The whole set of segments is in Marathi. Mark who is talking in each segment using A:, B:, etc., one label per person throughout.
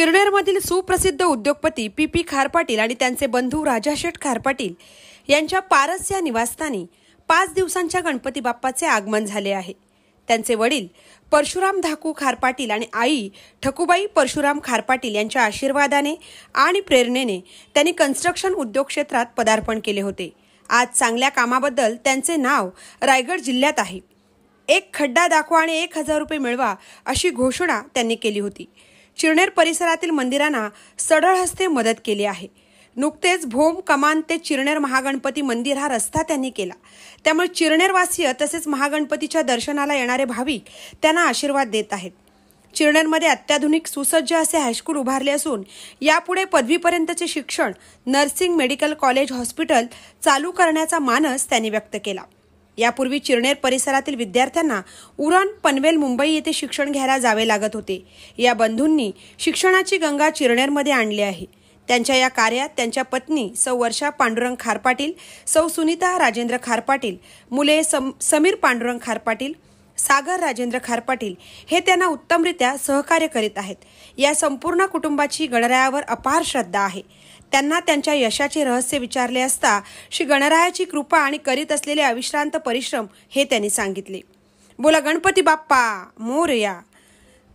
A: चिरनेरमधील सुप्रसिद्ध उद्योगपती पी खारपाटील आणि त्यांचे बंधू राजाशेठ खारपाटील यांच्या पारस या निवासस्थानी 5 दिवसांच्या गणपती बाप्पाचे आगमन झाले आहे। त्यांचे वडील परशुराम धाकू खारपाटील आणि आई ठकुबाई परशुराम खारपाटील यांच्या आशीर्वादाने आणि प्रेरणेने त्यांनी कन्स्ट्रक्शन उद्योग क्षेत्रात पदार्पण केले होते। आज चांगल्या कामाबद्दल त्यांचे नाव रायगड जिल्ह्यात आहे। एक खड्डा दाखवा आणि 1000 रुपये मिळवा अशी घोषणा त्यांनी केली होती। चिरनेर परिसरातील मंदिरांना सढळ हस्ते मदत केली आहे। नुकतेच भोम कमान ते चिरनेर महागणपती मंदिर हा रस्ता त्यांनी केला। त्यामुळे चिरनेरवासीय तसेच महागणपतीच्या दर्शनाला येणारे भाविक त्यांना आशीर्वाद देत आहेत। चिरनेरमध्ये अत्याधुनिक सुसज्ज असे हायस्कूल उभारले असून यापुढे पदवीपर्यंतचे शिक्षण नर्सिंग मेडिकल कॉलेज हॉस्पिटल चालू करण्याचा मानस त्यांनी व्यक्त केला। यापूर्वी चिरनेर परिसरातील विद्यार्थ्यांना उरण पनवेल मुंबई येथे शिक्षण घ्यायला जावे लागत होते। या बंधूंनी शिक्षणाची गंगा चिरनेरमध्ये आणली आहे। त्यांच्या या कार्यात त्यांच्या पत्नी सौ वर्षा पांडुरंग खारपाटील, सौ सुनीता राजेंद्र खारपाटील, मुले समीर पांडुरंग खारपाटील, सागर राजेंद्र खारपाटील हे त्यांना उत्तमरित्या सहकार्य करीत आहेत। या संपूर्ण कुटुंबाची गणरायावर अपार श्रद्धा आहे। त्यांना त्यांच्या यशाचे रहस्य विचारले असता श्री गणरायाची कृपा आणि करीत असलेले अविश्रांत परिश्रम हे त्यांनी सांगितले। बोला गणपती बाप्पा मोरया।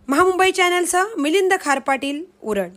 A: महामुंबई चॅनलसह मिलिंद खारपाटील, उरण।